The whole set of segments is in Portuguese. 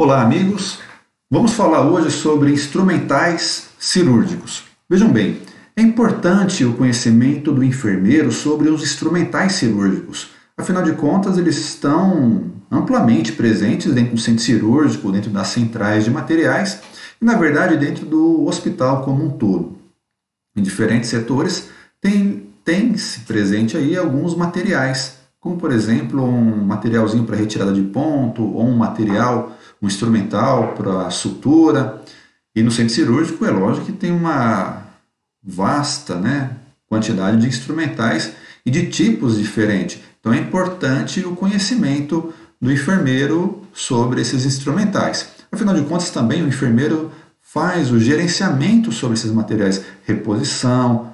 Olá, amigos! Vamos falar hoje sobre instrumentais cirúrgicos. Vejam bem, é importante o conhecimento do enfermeiro sobre os instrumentais cirúrgicos. Afinal de contas, eles estão amplamente presentes dentro do centro cirúrgico, dentro das centrais de materiais e, na verdade, dentro do hospital como um todo. Em diferentes setores, tem-se presente aí alguns materiais, como, por exemplo, um materialzinho para retirada de ponto ou um instrumental para sutura. E no centro cirúrgico, é lógico que tem uma vasta, quantidade de instrumentais e de tipos diferentes. Então é importante o conhecimento do enfermeiro sobre esses instrumentais. Afinal de contas, também o enfermeiro faz o gerenciamento sobre esses materiais, reposição,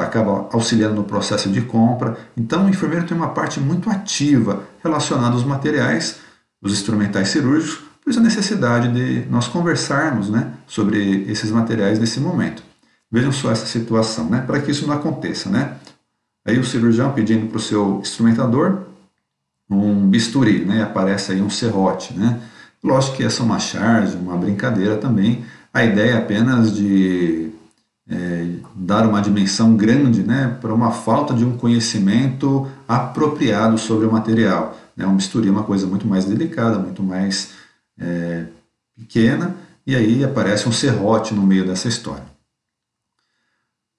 acaba auxiliando no processo de compra. Então o enfermeiro tem uma parte muito ativa relacionada aos materiais, os instrumentais cirúrgicos, por isso a necessidade de nós conversarmos sobre esses materiais nesse momento. Vejam só essa situação, para que isso não aconteça. Aí o cirurgião pedindo para o seu instrumentador um bisturi, aparece aí um serrote. Lógico que essa é uma charge, uma brincadeira também. A ideia é apenas de dar uma dimensão grande para uma falta de um conhecimento apropriado sobre o material. Um bisturi é uma coisa muito mais delicada, muito mais pequena, e aí aparece um serrote no meio dessa história.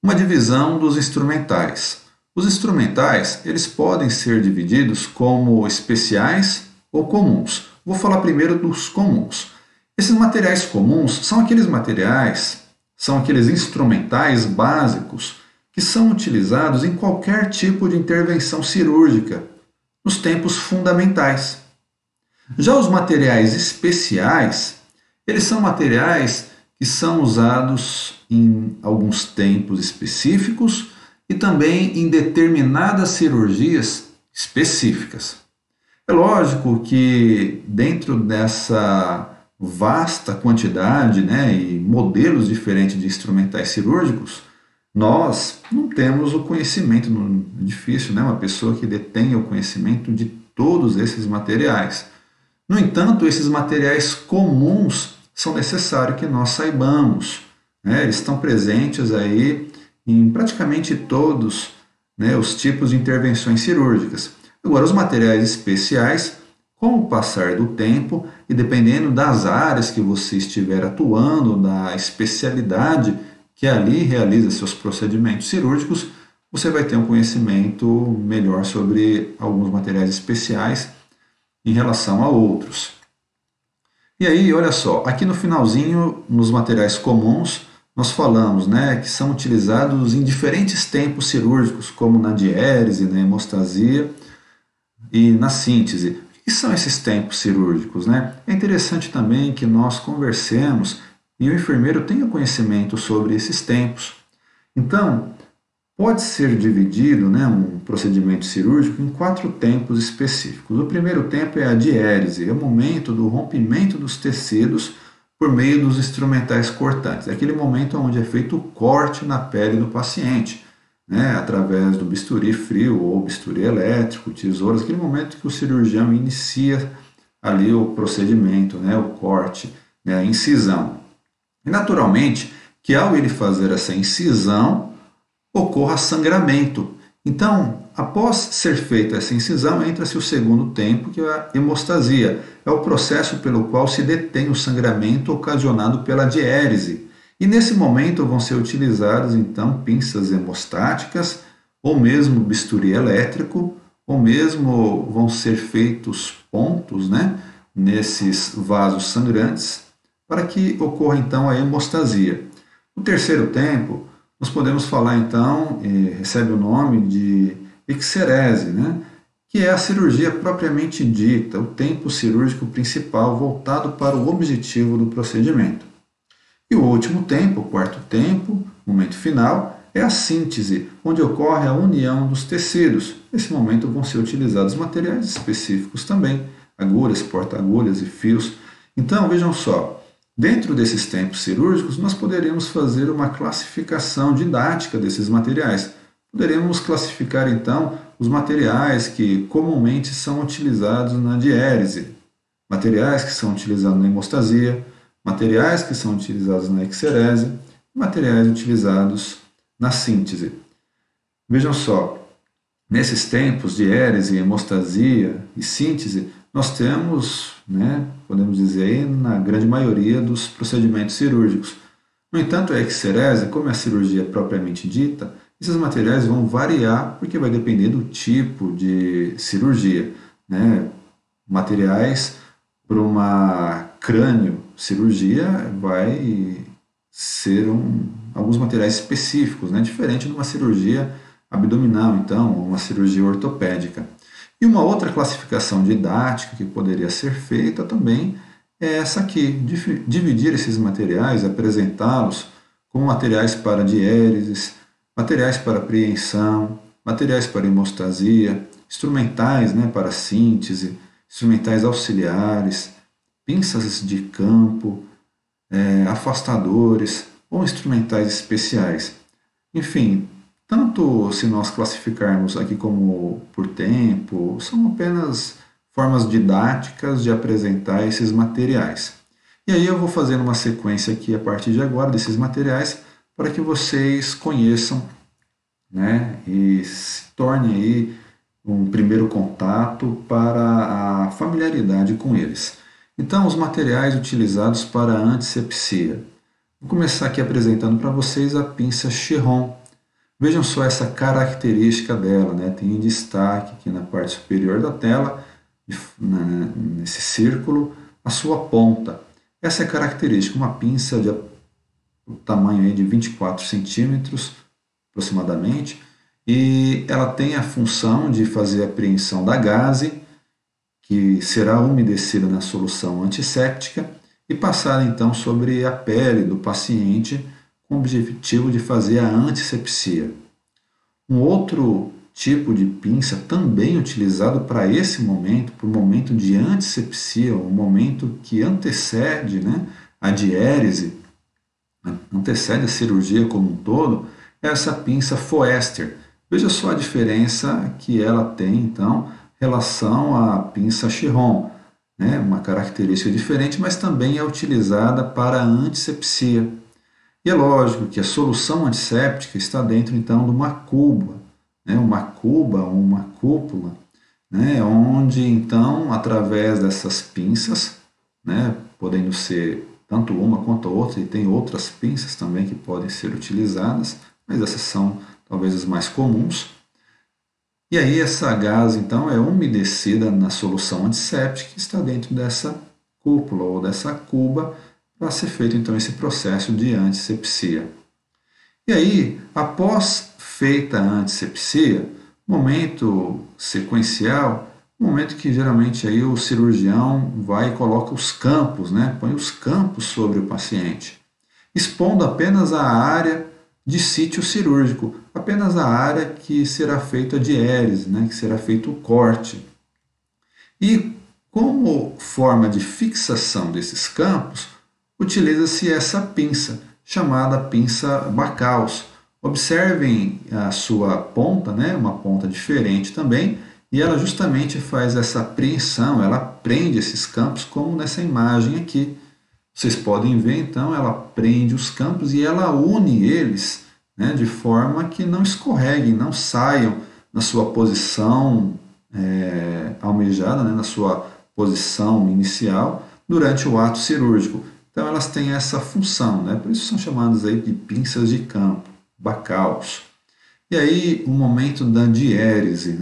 Uma divisão dos instrumentais. Os instrumentais, eles podem ser divididos como especiais ou comuns. Vou falar primeiro dos comuns. Esses materiais comuns são aqueles instrumentais básicos que são utilizados em qualquer tipo de intervenção cirúrgica, nos tempos fundamentais. Já os materiais especiais, eles são materiais que são usados em alguns tempos específicos e também em determinadas cirurgias específicas. É lógico que dentro dessa vasta quantidade e modelos diferentes de instrumentais cirúrgicos, nós não temos o conhecimento, é difícil, uma pessoa que detenha o conhecimento de todos esses materiais. No entanto, esses materiais comuns são necessários que nós saibamos. Eles estão presentes aí em praticamente todos os tipos de intervenções cirúrgicas. Agora, os materiais especiais, com o passar do tempo e dependendo das áreas que você estiver atuando, da especialidade que ali realiza seus procedimentos cirúrgicos, você vai ter um conhecimento melhor sobre alguns materiais especiais em relação a outros. E aí, olha só, aqui no finalzinho, nos materiais comuns, nós falamos que são utilizados em diferentes tempos cirúrgicos, como na diérese, na hemostasia e na síntese. O que são esses tempos cirúrgicos? É interessante também que nós conversemos e o enfermeiro tenha conhecimento sobre esses tempos. Então, pode ser dividido um procedimento cirúrgico em 4 tempos específicos. O primeiro tempo é a diérese, é o momento do rompimento dos tecidos por meio dos instrumentais cortantes. É aquele momento onde é feito o corte na pele do paciente, através do bisturi frio ou bisturi elétrico, tesouras, aquele momento que o cirurgião inicia ali o procedimento, o corte, a incisão. E naturalmente que ao ele fazer essa incisão, ocorra sangramento. Então, após ser feita essa incisão, entra-se o segundo tempo, que é a hemostasia. É o processo pelo qual se detém o sangramento ocasionado pela diérese. E nesse momento vão ser utilizadas, então, pinças hemostáticas, ou mesmo bisturi elétrico, ou mesmo vão ser feitos pontos nesses vasos sangrantes, para que ocorra, então, a hemostasia. No terceiro tempo, nós podemos falar, então, recebe o nome de exerese, que é a cirurgia propriamente dita, o tempo cirúrgico principal voltado para o objetivo do procedimento. E o último tempo, o quarto tempo, momento final, é a síntese, onde ocorre a união dos tecidos. Nesse momento vão ser utilizados materiais específicos também, agulhas, porta-agulhas e fios. Então, vejam só, dentro desses tempos cirúrgicos, nós poderíamos fazer uma classificação didática desses materiais. Poderíamos classificar, então, os materiais que comumente são utilizados na diérese. materiais que são utilizados na hemostasia, materiais que são utilizados na exerese, materiais utilizados na síntese. Vejam só, nesses tempos de diérese, hemostasia e síntese, nós temos, podemos dizer aí, na grande maioria dos procedimentos cirúrgicos. No entanto, a exerese, como é a cirurgia propriamente dita, esses materiais vão variar porque vai depender do tipo de cirurgia. Materiais para uma crânio cirurgia vai ser alguns materiais específicos, diferente de uma cirurgia abdominal, então, uma cirurgia ortopédica. E uma outra classificação didática que poderia ser feita também é essa aqui, dividir esses materiais, apresentá-los como materiais para diéreses, materiais para apreensão, materiais para hemostasia, instrumentais para síntese, instrumentais auxiliares, pinças de campo, afastadores ou instrumentais especiais. Enfim, tanto se nós classificarmos aqui como por tempo, são apenas formas didáticas de apresentar esses materiais. E aí eu vou fazendo uma sequência aqui a partir de agora desses materiais para que vocês conheçam, e se tornem aí um primeiro contato para a familiaridade com eles. Então, os materiais utilizados para a antisepsia. Vou começar aqui apresentando para vocês a pinça Chiron. Vejam só essa característica dela, tem em destaque aqui na parte superior da tela, nesse círculo, a sua ponta. Essa é a característica, uma pinça de tamanho aí de 24 centímetros aproximadamente, e ela tem a função de fazer a apreensão da gaze, que será umedecida na solução antisséptica e passada então sobre a pele do paciente com o objetivo de fazer a antisepsia. Um outro tipo de pinça também utilizado para esse momento, para o momento de antisepsia, o momento que antecede a diérese, antecede a cirurgia como um todo, é essa pinça Foerster. Veja só a diferença que ela tem, então, em relação à pinça Chiron. Uma característica diferente, mas também é utilizada para a antisepsia. E é lógico que a solução antisséptica está dentro, então, de uma cuba, uma cúpula, onde, então, através dessas pinças, podendo ser tanto uma quanto a outra, e tem outras pinças também que podem ser utilizadas, mas essas são talvez as mais comuns. E aí essa gaze, então, é umedecida na solução antisséptica que está dentro dessa cúpula ou dessa cuba para ser feito, então, esse processo de antisepsia. E aí, após feita a antisepsia, momento sequencial, momento que geralmente aí o cirurgião vai e coloca os campos, põe os campos sobre o paciente, expondo apenas a área de sítio cirúrgico, apenas a área que será feita a diérese, que será feito o corte. E como forma de fixação desses campos, utiliza-se essa pinça, chamada pinça Bacchus. Observem a sua ponta, uma ponta diferente também, e ela justamente faz essa apreensão, ela prende esses campos, como nessa imagem aqui. Vocês podem ver, então, ela prende os campos e ela une eles, de forma que não escorreguem, não saiam na sua posição almejada, na sua posição inicial, durante o ato cirúrgico. Então, elas têm essa função, por isso são chamadas aí de pinças de campo, Bacchus. E aí, o momento da diérese,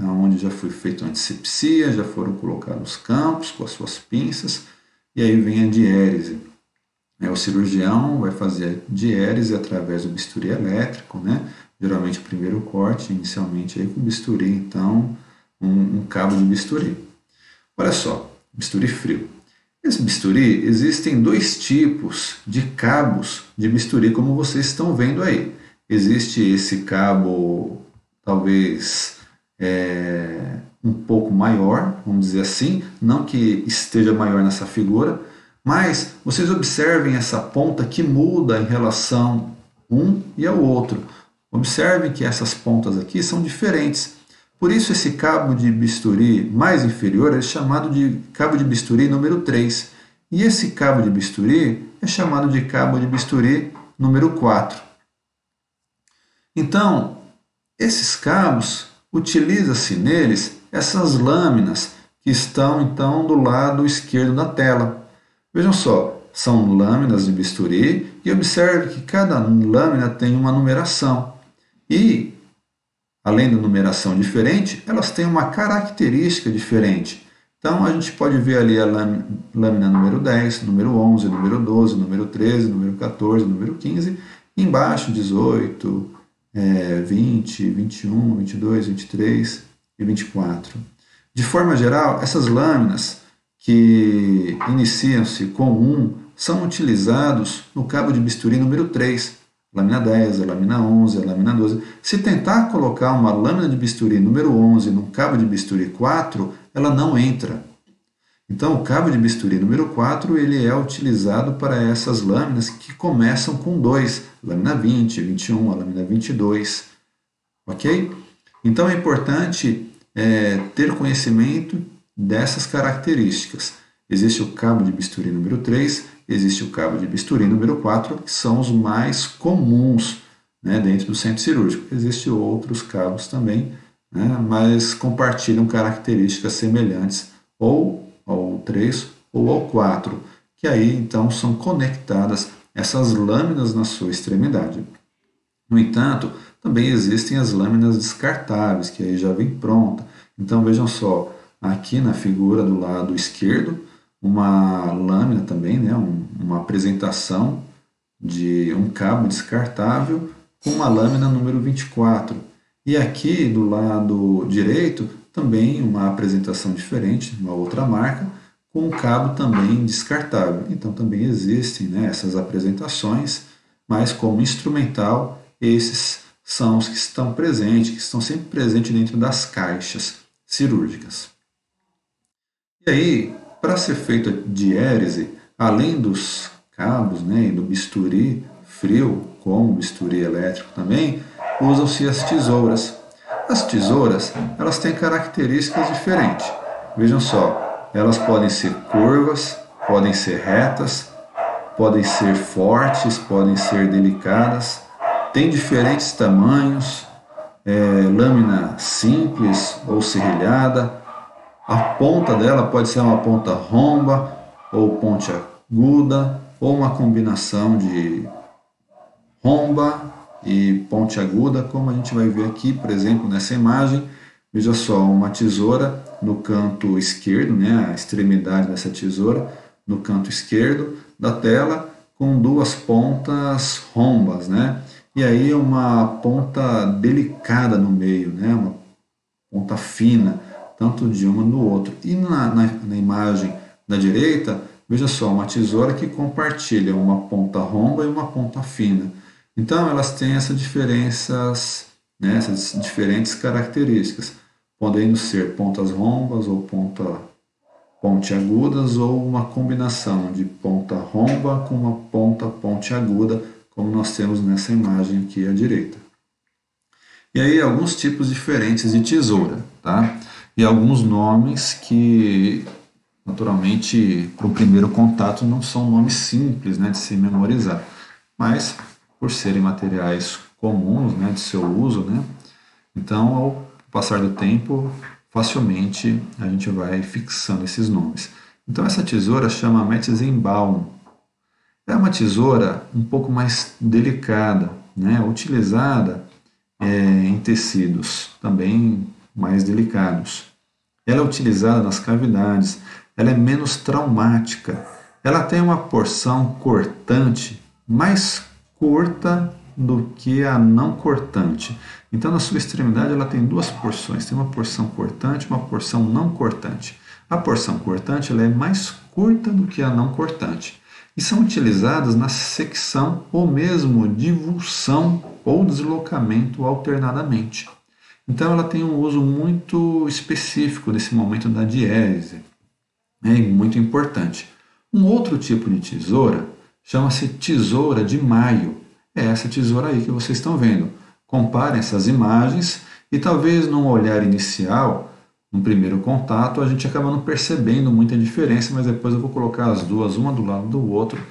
onde já foi feita a antisepsia, já foram colocados os campos com as suas pinças, e aí vem a diérese. O cirurgião vai fazer a diérese através do bisturi elétrico, geralmente o primeiro corte, inicialmente aí com o bisturi, então, um cabo de bisturi. Olha só, bisturi frio. Esse bisturi, existem dois tipos de cabos de bisturi, como vocês estão vendo aí. Existe esse cabo, talvez um pouco maior, vamos dizer assim, não que esteja maior nessa figura, mas vocês observem essa ponta que muda em relação um e ao outro. Observem que essas pontas aqui são diferentes. Por isso esse cabo de bisturi mais inferior é chamado de cabo de bisturi número 3. E esse cabo de bisturi é chamado de cabo de bisturi número 4. Então, esses cabos, utiliza-se neles essas lâminas que estão então do lado esquerdo da tela. Vejam só, são lâminas de bisturi e observe que cada lâmina tem uma numeração. E, além da numeração diferente, elas têm uma característica diferente. Então, a gente pode ver ali a lâmina número 10, número 11, número 12, número 13, número 14, número 15, e embaixo 18, 20, 21, 22, 23 e 24. De forma geral, essas lâminas que iniciam-se com 1 são utilizados no cabo de bisturi número 3, lâmina 10, a lâmina 11, a lâmina 12. Se tentar colocar uma lâmina de bisturi número 11 num cabo de bisturi 4, ela não entra. Então, o cabo de bisturi número 4 ele é utilizado para essas lâminas que começam com 2, lâmina 20, 21, a lâmina 22. Ok? Então, é importante ter conhecimento dessas características. Existe o cabo de bisturi número 3, existe o cabo de bisturi número 4, que são os mais comuns, né, dentro do centro cirúrgico. Existem outros cabos também, né, mas compartilham características semelhantes ou ao 3 ou ao 4, que aí então são conectadas essas lâminas na sua extremidade. No entanto, também existem as lâminas descartáveis, que aí já vem pronta. Então vejam só, aqui na figura do lado esquerdo, uma lâmina também, né, uma apresentação de um cabo descartável com uma lâmina número 24. E aqui do lado direito, também uma apresentação diferente, uma outra marca, com um cabo também descartável. Então também existem, né, essas apresentações, mas como instrumental, esses são os que estão presentes, que estão sempre presentes dentro das caixas cirúrgicas. E aí, para ser feita a diérese, além dos cabos, né, e do bisturi frio, como o bisturi elétrico também, usam-se as tesouras. As tesouras, elas têm características diferentes. Vejam só, elas podem ser curvas, podem ser retas, podem ser fortes, podem ser delicadas, têm diferentes tamanhos, lâmina simples ou serrilhada. A ponta dela pode ser uma ponta romba ou ponte aguda, ou uma combinação de romba e ponte aguda, como a gente vai ver aqui, por exemplo, nessa imagem. Veja só, uma tesoura no canto esquerdo, né, a extremidade dessa tesoura no canto esquerdo da tela, com duas pontas rombas, né? E aí uma ponta delicada no meio, né, uma ponta fina, tanto de uma no outro. E na imagem da direita, veja só, uma tesoura que compartilha uma ponta romba e uma ponta fina. Então, elas têm essas diferenças, né, essas diferentes características, podendo ser pontas rombas ou ponte agudas, ou uma combinação de ponta romba com uma ponta ponte aguda, como nós temos nessa imagem aqui à direita. E aí, alguns tipos diferentes de tesoura, tá? E alguns nomes que, naturalmente, para o primeiro contato não são nomes simples, né, de se memorizar, mas por serem materiais comuns, né, de seu uso, né, então ao passar do tempo facilmente a gente vai fixando esses nomes. Então essa tesoura chama Metzenbaum. É uma tesoura um pouco mais delicada, né, utilizada em tecidos também mais delicados. Ela é utilizada nas cavidades, ela é menos traumática, ela tem uma porção cortante mais curta do que a não cortante. Então, na sua extremidade, ela tem duas porções, tem uma porção cortante e uma porção não cortante. A porção cortante ela é mais curta do que a não cortante e são utilizadas na secção ou mesmo divulsão ou deslocamento alternadamente. Então ela tem um uso muito específico nesse momento da diérese, né, e muito importante. Um outro tipo de tesoura chama-se tesoura de Maio. É essa tesoura aí que vocês estão vendo. Comparem essas imagens E talvez num olhar inicial, num primeiro contato, a gente acaba não percebendo muita diferença, mas depois eu vou colocar as duas, uma do lado do outro,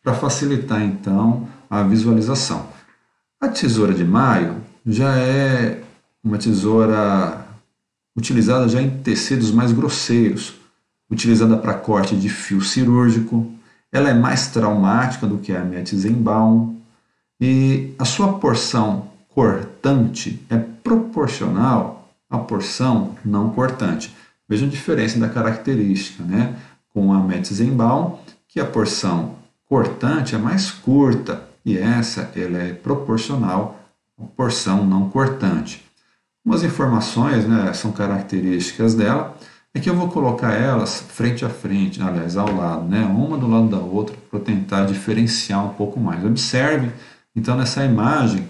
para facilitar então a visualização. A tesoura de maio já é uma tesoura utilizada já em tecidos mais grosseiros, utilizada para corte de fio cirúrgico. Ela é mais traumática do que a Metzenbaum e a sua porção cortante é proporcional à porção não cortante. Veja a diferença da característica, né? Com a Metzenbaum, que a porção cortante é mais curta e essa ela é proporcional à porção não cortante. Umas informações, né, são características dela, é que eu vou colocar elas frente a frente, aliás, ao lado, né, uma do lado da outra, para tentar diferenciar um pouco mais. Observe, então, nessa imagem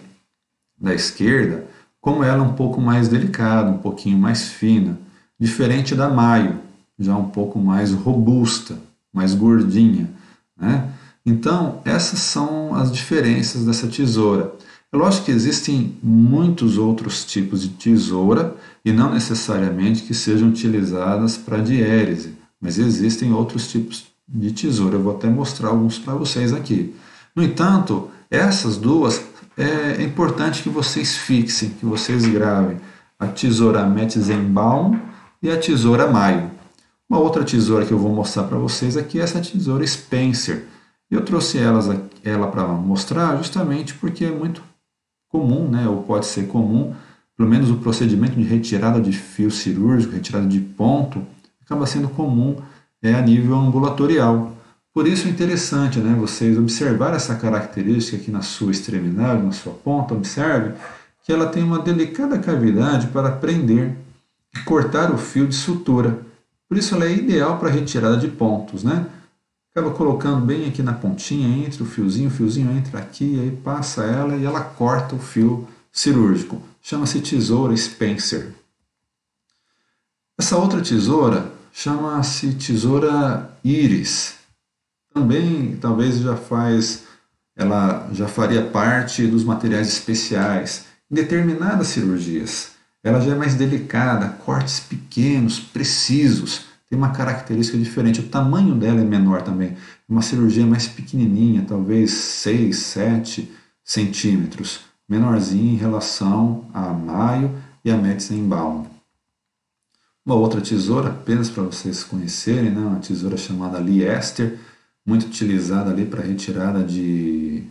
da esquerda, como ela é um pouco mais delicada, um pouquinho mais fina, diferente da maio, já um pouco mais robusta, mais gordinha, né? Então, essas são as diferenças dessa tesoura. É lógico que existem muitos outros tipos de tesoura e não necessariamente que sejam utilizadas para diérese, mas existem outros tipos de tesoura. Eu vou até mostrar alguns para vocês aqui. No entanto, essas duas é importante que vocês fixem, que vocês gravem. A tesoura Metzenbaum e a tesoura Maio. Uma outra tesoura que eu vou mostrar para vocês aqui é essa tesoura Spencer. Eu trouxe ela para mostrar justamente porque é muito comum, né, ou pode ser comum, pelo menos o procedimento de retirada de fio cirúrgico, retirada de ponto, acaba sendo comum a nível ambulatorial. Por isso é interessante, né, vocês observar essa característica aqui na sua extremidade, na sua ponta, observe que ela tem uma delicada cavidade para prender e cortar o fio de sutura. Por isso ela é ideal para retirada de pontos, né? Acaba colocando bem aqui na pontinha, entre o fiozinho entra aqui, aí passa ela e ela corta o fio cirúrgico. Chama-se tesoura Spencer. Essa outra tesoura chama-se tesoura Iris. Também, talvez ela já faria parte dos materiais especiais em determinadas cirurgias. Ela já é mais delicada, cortes pequenos, precisos, tem uma característica diferente. O tamanho dela é menor também. Uma cirurgia mais pequenininha, talvez 6, 7 centímetros, menorzinha em relação a Maio e a Metzenbaum. Uma outra tesoura, apenas para vocês conhecerem, né? Uma tesoura chamada Liester, muito utilizada ali para retirada de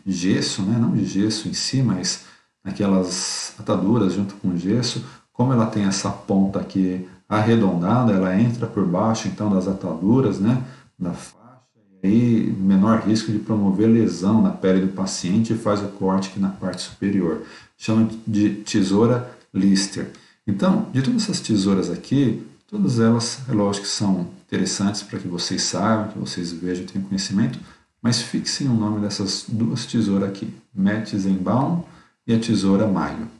gesso, né? Não de gesso em si, mas aquelas ataduras junto com o gesso. Como ela tem essa ponta aqui arredondada, ela entra por baixo então das ataduras, né, da faixa, e aí menor risco de promover lesão na pele do paciente e faz o corte aqui na parte superior. Chama de tesoura Lister. Então, de todas essas tesouras aqui, todas elas, é lógico que são interessantes para que vocês saibam, que vocês vejam, tenham conhecimento, mas fixem o nome dessas duas tesouras aqui, Metzenbaum e a tesoura Maio.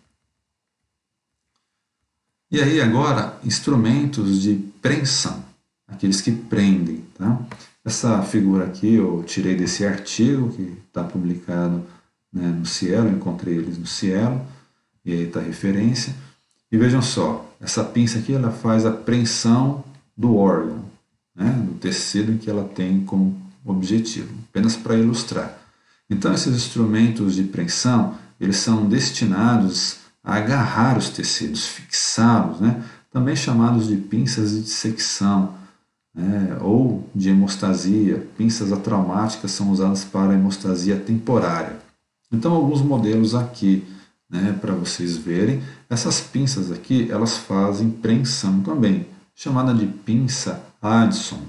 E aí agora, instrumentos de preensão, aqueles que prendem. Tá? Essa figura aqui eu tirei desse artigo que está publicado, né, no Cielo, eu encontrei eles no Cielo, e aí está a referência. E vejam só, essa pinça aqui ela faz a preensão do órgão, né, do tecido que ela tem como objetivo, apenas para ilustrar. Então esses instrumentos de preensão, eles são destinados a agarrar os tecidos, fixá-los, né? Também chamados de pinças de dissecção, né? Ou de hemostasia. Pinças atraumáticas são usadas para hemostasia temporária. Então, alguns modelos aqui, né, para vocês verem. Essas pinças aqui, elas fazem preensão também, chamada de pinça Addison.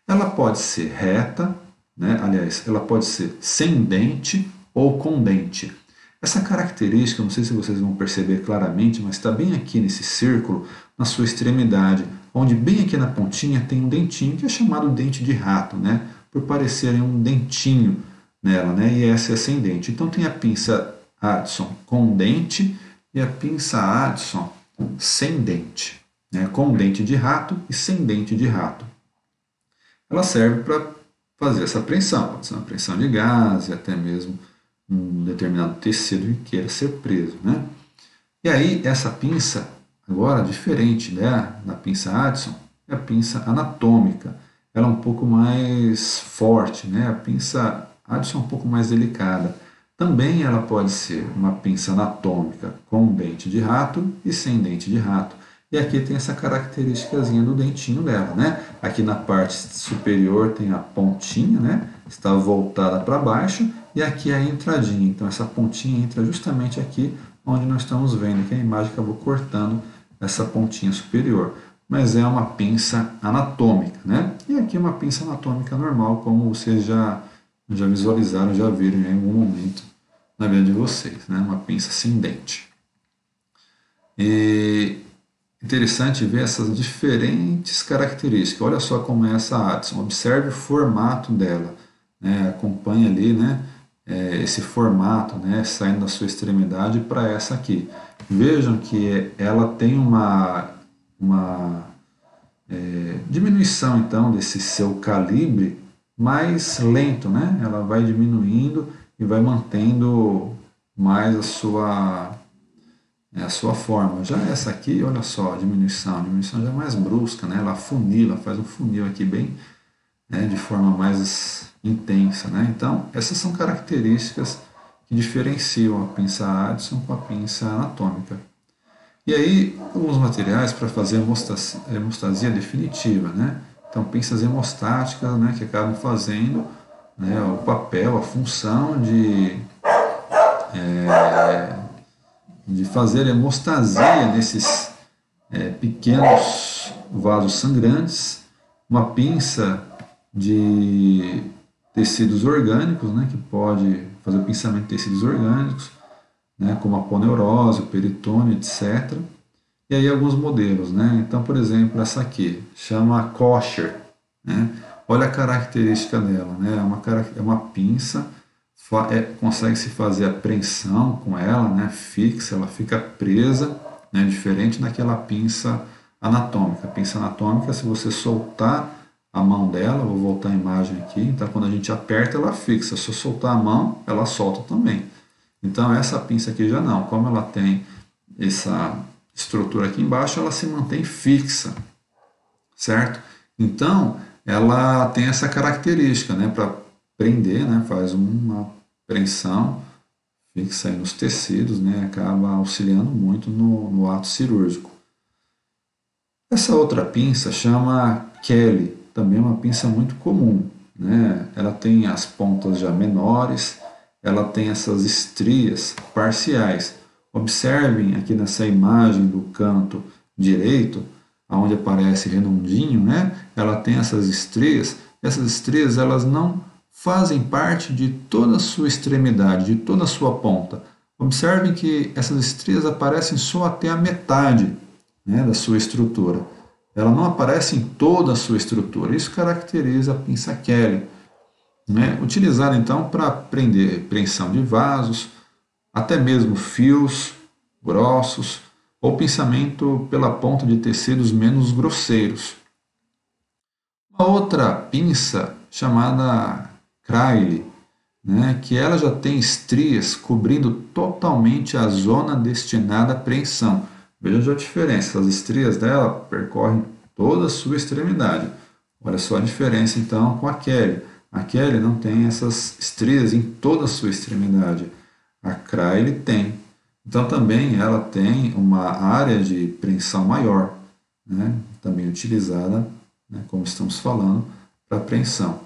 Ela pode ser reta, né? Aliás, ela pode ser sem dente ou com dente. Essa característica, não sei se vocês vão perceber claramente, mas está bem aqui nesse círculo, na sua extremidade, onde bem aqui na pontinha tem um dentinho, que é chamado dente de rato, né? Por parecerem um dentinho nela, né? E essa é sem dente. Então tem a pinça Addison com dente e a pinça Addison sem dente, né? Com dente de rato e sem dente de rato. Ela serve para fazer essa apreensão, pode ser uma apreensão de gás e até mesmo um determinado tecido que queira ser preso, né? E aí, essa pinça, agora diferente, né, da pinça Addison, é a pinça anatômica. Ela é um pouco mais forte, né? A pinça Addison é um pouco mais delicada. Também ela pode ser uma pinça anatômica com dente de rato e sem dente de rato. E aqui tem essa característicazinha do dentinho dela, né? Aqui na parte superior tem a pontinha, né? Está voltada para baixo, e aqui é a entradinha. Então essa pontinha entra justamente aqui onde nós estamos vendo, que a imagem acabou cortando essa pontinha superior. Mas é uma pinça anatômica, né? E aqui uma pinça anatômica normal, como vocês já visualizaram, já viram em algum momento na vida de vocês, né? Uma pinça sem dente. E interessante ver essas diferentes características. Olha só como é essa Addison. Observe o formato dela, né? Acompanhe ali, né? Esse formato, né? Saindo da sua extremidade para essa aqui. Vejam que ela tem uma diminuição então desse seu calibre mais lento, né? Ela vai diminuindo e vai mantendo mais a sua forma. Já essa aqui, olha só, a diminuição já é mais brusca, né? Ela afunila, faz um funil aqui bem, né, de forma mais intensa, né? Então, essas são características que diferenciam a pinça Addison com a pinça anatômica. E aí, alguns materiais para fazer a hemostasia definitiva, né? Então, pinças hemostáticas, né, que acabam fazendo, né, o papel, a função de fazer hemostasia nesses pequenos vasos sangrantes. Uma pinça de tecidos orgânicos, né, que pode fazer o pinçamento de tecidos orgânicos, né, como a poneurose, o peritônio, etc. E aí alguns modelos, né? Então, por exemplo, essa aqui, chama Kosher, né? Olha a característica dela, né? É uma pinça, consegue se fazer a preensão com ela, né? Fixa, ela fica presa, né? Diferente daquela pinça anatômica. A pinça anatômica, se você soltar a mão dela, vou voltar a imagem aqui, então quando a gente aperta, ela fixa. Se eu soltar a mão, ela solta também. Então essa pinça aqui já não, como ela tem essa estrutura aqui embaixo, ela se mantém fixa, certo? Então ela tem essa característica, né, para prender, né, faz uma preensão, fixa aí nos tecidos, né, acaba auxiliando muito no ato cirúrgico. Essa outra pinça chama Kelly, também é uma pinça muito comum, né? Ela tem as pontas já menores, ela tem essas estrias parciais. Observem aqui nessa imagem do canto direito, onde aparece redondinho, né? Ela tem essas estrias elas não fazem parte de toda a sua extremidade, de toda a sua ponta. Observem que essas estrias aparecem só até a metade, né, da sua estrutura. Ela não aparece em toda a sua estrutura. Isso caracteriza a pinça Kelly, né? Utilizada então para prender preensão de vasos, até mesmo fios grossos, ou pinçamento pela ponta de tecidos menos grosseiros. Uma outra pinça chamada Crayle, né, que ela já tem estrias cobrindo totalmente a zona destinada à preensão. Veja a diferença, as estrias dela percorrem toda a sua extremidade. Olha só a diferença então com a Kelly. A Kelly não tem essas estrias em toda a sua extremidade. A Crayle tem. Então também ela tem uma área de preensão maior, né? Também utilizada, né, como estamos falando, para preensão.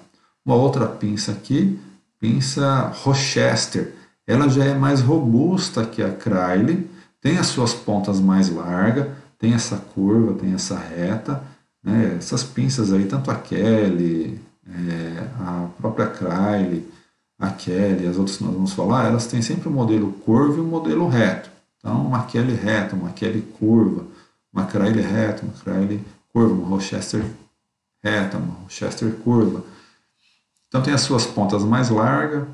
Uma outra pinça aqui, pinça Rochester. Ela já é mais robusta que a Crayle, tem as suas pontas mais largas, tem essa curva, tem essa reta, né? Essas pinças aí, tanto a Kelly, a própria Crayle, a Kelly, as outras que nós vamos falar, elas têm sempre o modelo curvo e o modelo reto. Então, uma Kelly reta, uma Kelly curva, uma Crayle reta, uma Crayle curva, uma Rochester reta, uma Rochester curva. Então, tem as suas pontas mais largas,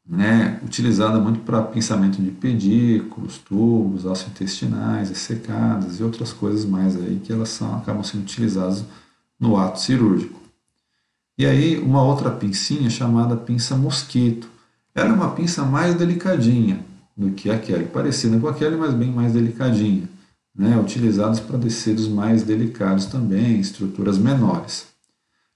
né, utilizada muito para pinçamento de pedículos, tubos, ossos intestinais, ressecadas e outras coisas mais aí que elas acabam sendo utilizadas no ato cirúrgico. E aí uma outra pincinha chamada pinça mosquito. Ela é uma pinça mais delicadinha, do que a Kelly, parecida com a Kelly, mas bem mais delicadinha, né? Utilizados para tecidos mais delicados também, estruturas menores.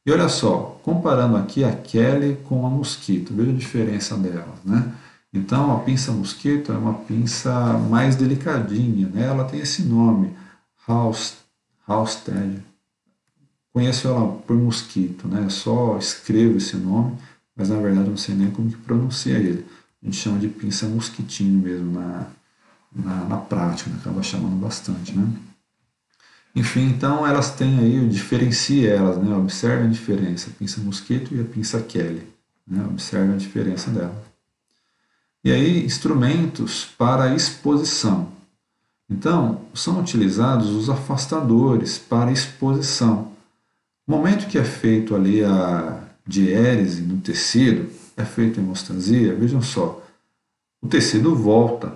E olha só, comparando aqui a Kelly com a Mosquito, veja a diferença delas, né? Então, a pinça Mosquito é uma pinça mais delicadinha, né? Ela tem esse nome, Halstead. Conheço ela por Mosquito, né? Eu só escrevo esse nome, mas na verdade eu não sei nem como que pronuncia ele. A gente chama de pinça mosquitinho mesmo na prática, né? Acaba chamando bastante, né? Enfim, então elas têm aí, diferencie elas, né? Observe a diferença, a pinça mosquito e a pinça Kelly, né? Observe a diferença dela. E aí, instrumentos para exposição. Então, são utilizados os afastadores para exposição. No momento que é feito ali a diérese no tecido, é feito a hemostasia, vejam só, o tecido volta.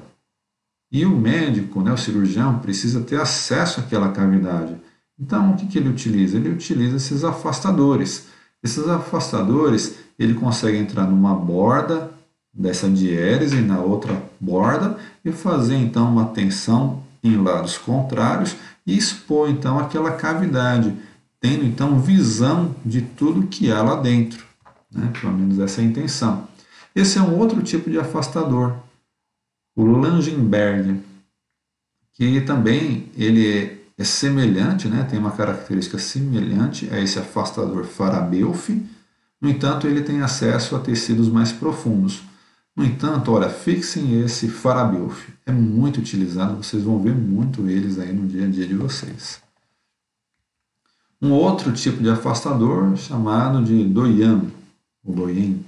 E o médico, né, o cirurgião, precisa ter acesso àquela cavidade. Então, o que ele utiliza? Ele utiliza esses afastadores. Esses afastadores, ele consegue entrar numa borda dessa diérese, na outra borda, e fazer então uma tensão em lados contrários e expor então aquela cavidade, tendo então visão de tudo que há lá dentro, né? Pelo menos essa é a intenção. Esse é um outro tipo de afastador, o Langenberg, que também ele é semelhante, né? Tem uma característica semelhante a esse afastador Farabeuf. No entanto, ele tem acesso a tecidos mais profundos. No entanto, olha, fixem esse Farabeuf. É muito utilizado, vocês vão ver muito eles aí no dia a dia de vocês. Um outro tipo de afastador chamado de Doyen, ou Doyen,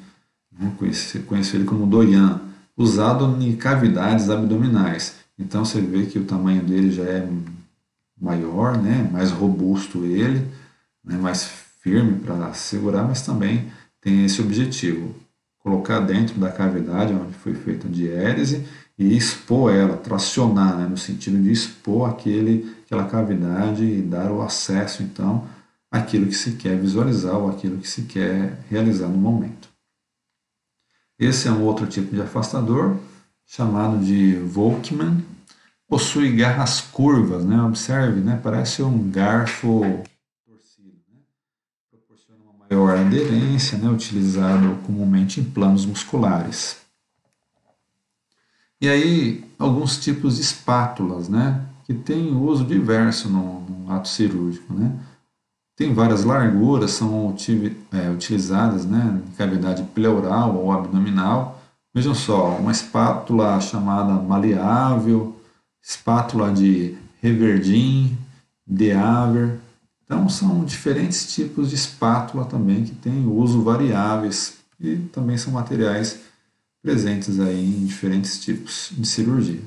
né? Conheço ele como Doyen, usado em cavidades abdominais. Então você vê que o tamanho dele já é maior, né? Mais robusto ele, né? Mais firme para segurar, mas também tem esse objetivo, colocar dentro da cavidade onde foi feita a diérese e expor ela, tracionar, né? No sentido de expor aquela cavidade e dar o acesso, então, àquilo que se quer visualizar ou àquilo que se quer realizar no momento. Esse é um outro tipo de afastador, chamado de Volkmann. Possui garras curvas, né? Observe, né? Parece um garfo torcido, né? Proporciona uma maior aderência, né? Utilizado comumente em planos musculares. E aí, alguns tipos de espátulas, né? Que têm uso diverso no ato cirúrgico, né? Tem várias larguras, são utilizadas, né, em cavidade pleural ou abdominal. Vejam só, uma espátula chamada maleável, espátula de Reverdin, de Haver. Então são diferentes tipos de espátula também que têm uso variáveis e também são materiais presentes aí em diferentes tipos de cirurgia.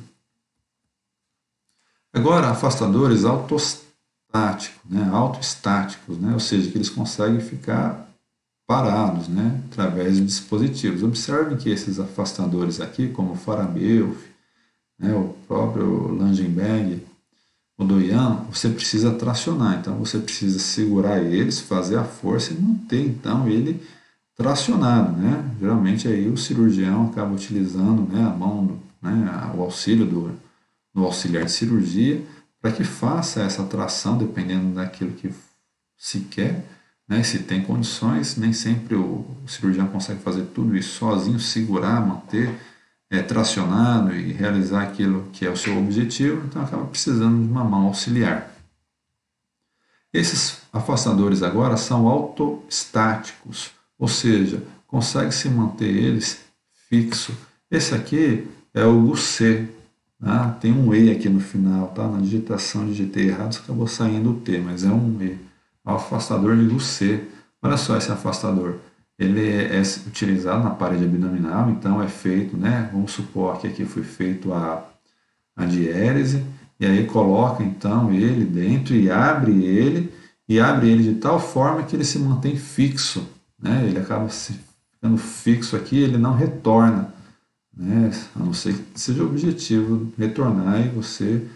Agora, afastadores autoestáticos, né? Ou seja, que eles conseguem ficar parados, né? Através de dispositivos. Observe que esses afastadores aqui, como o Farabeuf, né? O próprio Langenberg, o Doyen, você precisa tracionar, então você precisa segurar eles, fazer a força e manter então ele tracionado, né? Geralmente aí o cirurgião acaba utilizando, né, a mão, né, o auxílio do auxiliar de cirurgia para que faça essa tração, dependendo daquilo que se quer, né? Se tem condições, nem sempre o cirurgião consegue fazer tudo isso sozinho, segurar, manter tracionado e realizar aquilo que é o seu objetivo, então acaba precisando de uma mão auxiliar. Esses afastadores agora são autoestáticos, ou seja, consegue-se manter eles fixo. Esse aqui é o Gusset. Ah, tem um E aqui no final, tá? Na digitação digitei errado, acabou saindo o T, mas é um E. O afastador de Gusset. Olha só esse afastador. Ele é utilizado na parede abdominal, então é feito, né? Vamos supor que aqui foi feito a diérese, e aí coloca então ele dentro e abre ele de tal forma que ele se mantém fixo, né? Ele acaba ficando fixo aqui, ele não retorna, né? A não ser que seja o objetivo retornar e você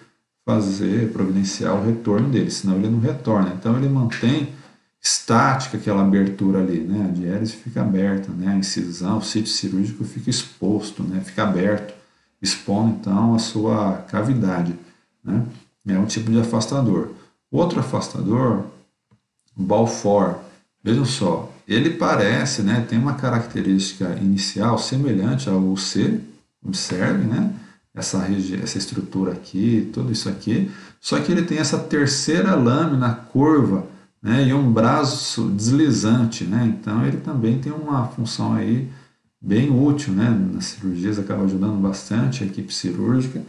providenciar o retorno dele, senão ele não retorna. Então ele mantém estática aquela abertura ali, né? A diérese fica aberta, né? A incisão, o sítio cirúrgico fica exposto, né? Fica aberto. expondo então a sua cavidade, né? É um tipo de afastador. Outro afastador, o Balfour, vejam só, ele parece, né, tem uma característica inicial semelhante ao UC, observe, né, essa estrutura aqui, tudo isso aqui, só que ele tem essa terceira lâmina curva, né, e um braço deslizante, né, então ele também tem uma função aí bem útil, né, nas cirurgias, acaba ajudando bastante a equipe cirúrgica,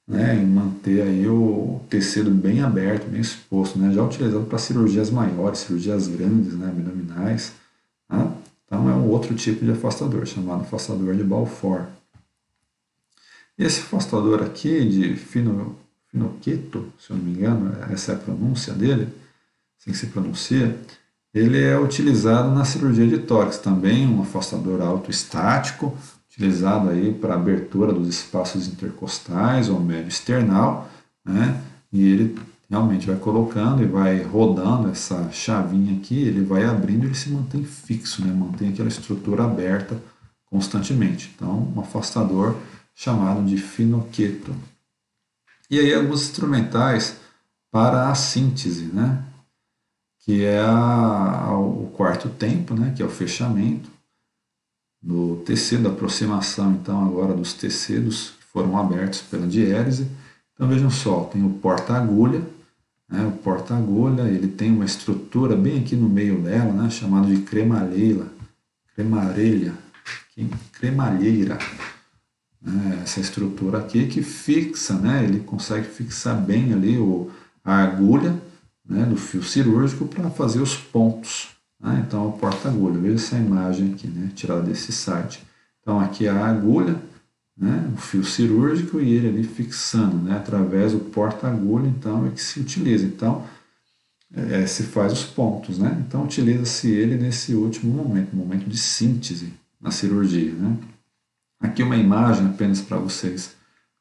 né, em manter aí o tecido bem aberto, bem exposto, né, já utilizado para cirurgias maiores, cirurgias grandes, né, abdominais, tá? Então é um outro tipo de afastador, chamado afastador de Balfour. Esse afastador aqui de Finocheto, se eu não me engano, essa é a pronúncia dele, assim que se pronuncia, ele é utilizado na cirurgia de tórax, também um afastador autoestático, utilizado aí para abertura dos espaços intercostais ou médio external, né? E ele realmente vai colocando e vai rodando essa chavinha aqui, ele vai abrindo e ele se mantém fixo, né? Mantém aquela estrutura aberta constantemente. Então, um afastador chamado de Finocheto. E aí alguns instrumentais para a síntese, né? Que é o quarto tempo, né? Que é o fechamento do tecido, a aproximação então agora dos tecidos que foram abertos pela diérese. Então vejam só, tem o porta-agulha, né? O porta-agulha ele tem uma estrutura bem aqui no meio dela, né? Chamada de cremalheira, cremalheira, né? Essa estrutura aqui que fixa, né? Ele consegue fixar bem ali a agulha, né? Do fio cirúrgico para fazer os pontos. Então, o porta-agulha, veja essa imagem aqui, né, tirada desse site. Então, aqui a agulha, né, o fio cirúrgico e ele ali fixando, né, através do porta-agulha, então, é que se utiliza. Então, se faz os pontos, né? Então, utiliza-se ele nesse último momento de síntese na cirurgia, né? Aqui uma imagem apenas para vocês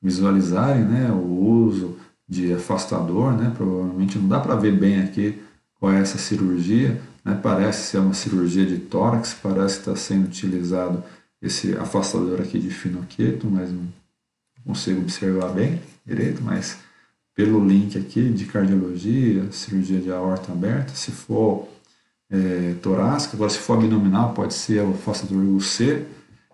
visualizarem, né, o uso de afastador, né? Provavelmente não dá para ver bem aqui qual é essa cirurgia, né? Parece ser uma cirurgia de tórax, parece estar sendo utilizado esse afastador aqui de Finocheto, mas não consigo observar bem direito, mas pelo link aqui de cardiologia, cirurgia de aorta aberta, se for torácica, agora se for abdominal pode ser o afastador UC,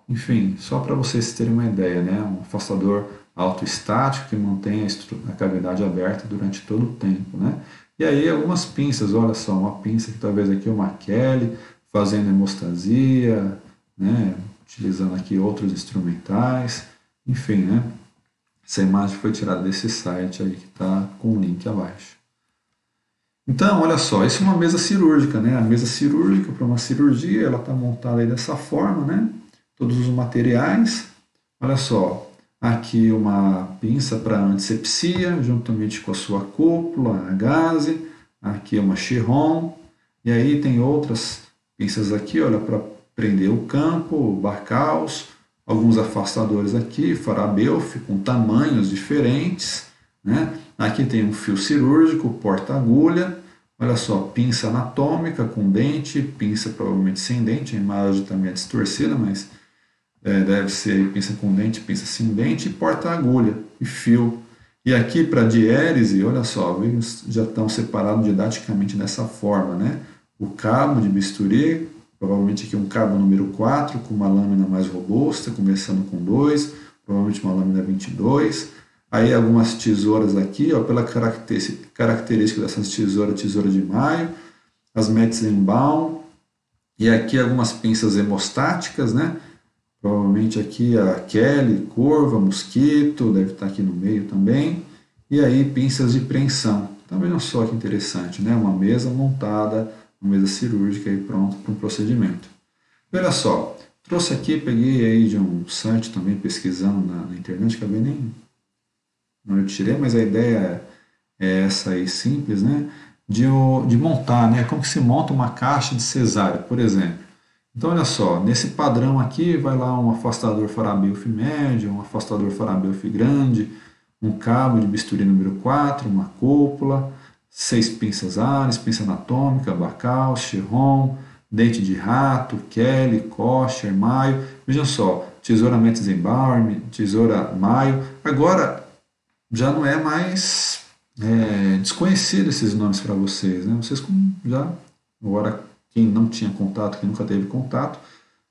enfim, só para vocês terem uma ideia, né? Um afastador autoestático que mantém a cavidade aberta durante todo o tempo, né? E aí algumas pinças, olha só, uma pinça que talvez aqui uma Kelly, fazendo hemostasia, né? Utilizando aqui outros instrumentais, enfim, né? Essa imagem foi tirada desse site aí que está com o link abaixo. Então, olha só, isso é uma mesa cirúrgica, né? A mesa cirúrgica para uma cirurgia, ela está montada aí dessa forma, né? Todos os materiais. Olha só, aqui uma pinça para antisepsia, juntamente com a sua cúpula, a gaze. Aqui é uma Chiron. E aí tem outras pinças aqui, olha, para prender o campo, Barcaus. Alguns afastadores aqui, Farabelf, com tamanhos diferentes, né? Aqui tem um fio cirúrgico, porta-agulha. Olha só, pinça anatômica com dente, pinça provavelmente sem dente. A imagem também é distorcida, mas deve ser pinça com dente, pinça sem dente, porta-agulha e fio. E aqui para diérese, olha só, já estão separados didaticamente dessa forma, né? O cabo de bisturi, provavelmente aqui um cabo número 4, com uma lâmina mais robusta, começando com 2, provavelmente uma lâmina 22. Aí algumas tesouras aqui, ó, pela característica dessas tesouras, tesoura de maio, as Metzenbaum, e aqui algumas pinças hemostáticas, né? Provavelmente aqui a Kelly, curva, mosquito, deve estar aqui no meio também. E aí pinças de preensão. Então vejam só que interessante, né? Uma mesa montada, uma mesa cirúrgica aí pronta para um procedimento. Olha só, trouxe aqui, peguei aí de um site também pesquisando na internet, acabei nem não tirei, mas a ideia é essa aí simples, né? De montar, né? Como que se monta uma caixa de cesárea, por exemplo. Então, olha só, nesse padrão aqui vai lá um afastador Farabelf médio, um afastador Farabelf grande, um cabo de bisturi número 4, uma cúpula, 6 pinças Ares, pinça anatômica, Bacal, Chiron, dente de rato, Kelly, Kosher, Maio. Vejam só, tesoura Metzenbauer, tesoura Maio. Agora, já não é mais desconhecido esses nomes para vocês, né? Vocês já, agora, quem não tinha contato, quem nunca teve contato,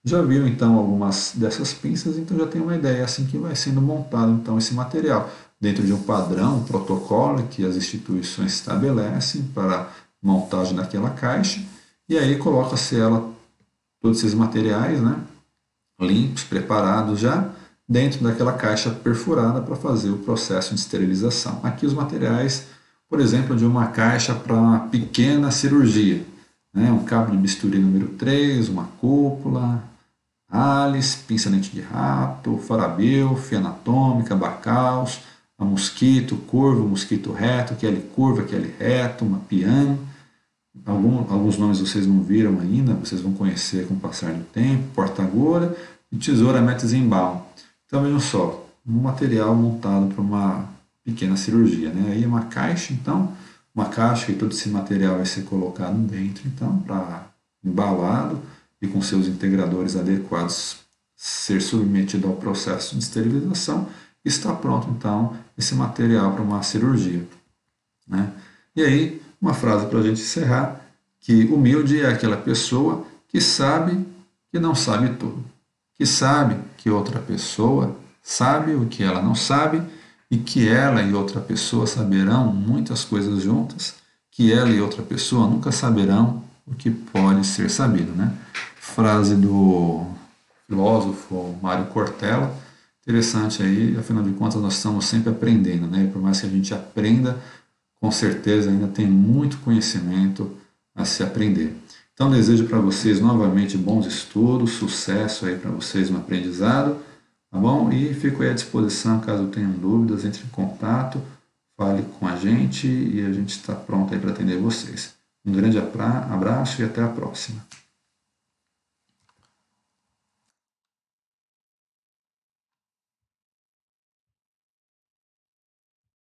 já viu então algumas dessas pinças, então já tem uma ideia assim que vai sendo montado então esse material dentro de um padrão, um protocolo que as instituições estabelecem para montagem daquela caixa, e aí coloca-se ela, todos esses materiais, né, limpos, preparados já, dentro daquela caixa perfurada para fazer o processo de esterilização. Aqui os materiais, por exemplo, de uma caixa para uma pequena cirurgia, né, um cabo de bisturi número 3, uma cúpula, Alice, pinça dente de rato, farabel, fia anatômica, bacaus, a mosquito, curvo, mosquito reto, QL curva, QL reto, uma pian. Alguns nomes vocês não viram ainda, vocês vão conhecer com o passar do tempo, porta-agulha e tesoura Metzenbauer. Então vejam só, um material montado para uma pequena cirurgia, né? Aí é uma caixa, então, uma caixa e todo esse material vai ser colocado dentro, então, para embalado e com seus integradores adequados ser submetido ao processo de esterilização, está pronto, então, esse material para uma cirurgia, né? E aí, uma frase para a gente encerrar, que humilde é aquela pessoa que sabe que não sabe tudo, que sabe que outra pessoa sabe o que ela não sabe e que ela e outra pessoa saberão muitas coisas juntas, que ela e outra pessoa nunca saberão o que pode ser sabido, né? Frase do filósofo Mário Cortella, interessante aí, afinal de contas nós estamos sempre aprendendo, né? E por mais que a gente aprenda, com certeza ainda tem muito conhecimento a se aprender. Então desejo para vocês novamente bons estudos, sucesso aí para vocês no aprendizado, tá bom? E fico aí à disposição caso tenham dúvidas, entre em contato, fale com a gente e a gente está pronto aí para atender vocês. Um grande abraço e até a próxima.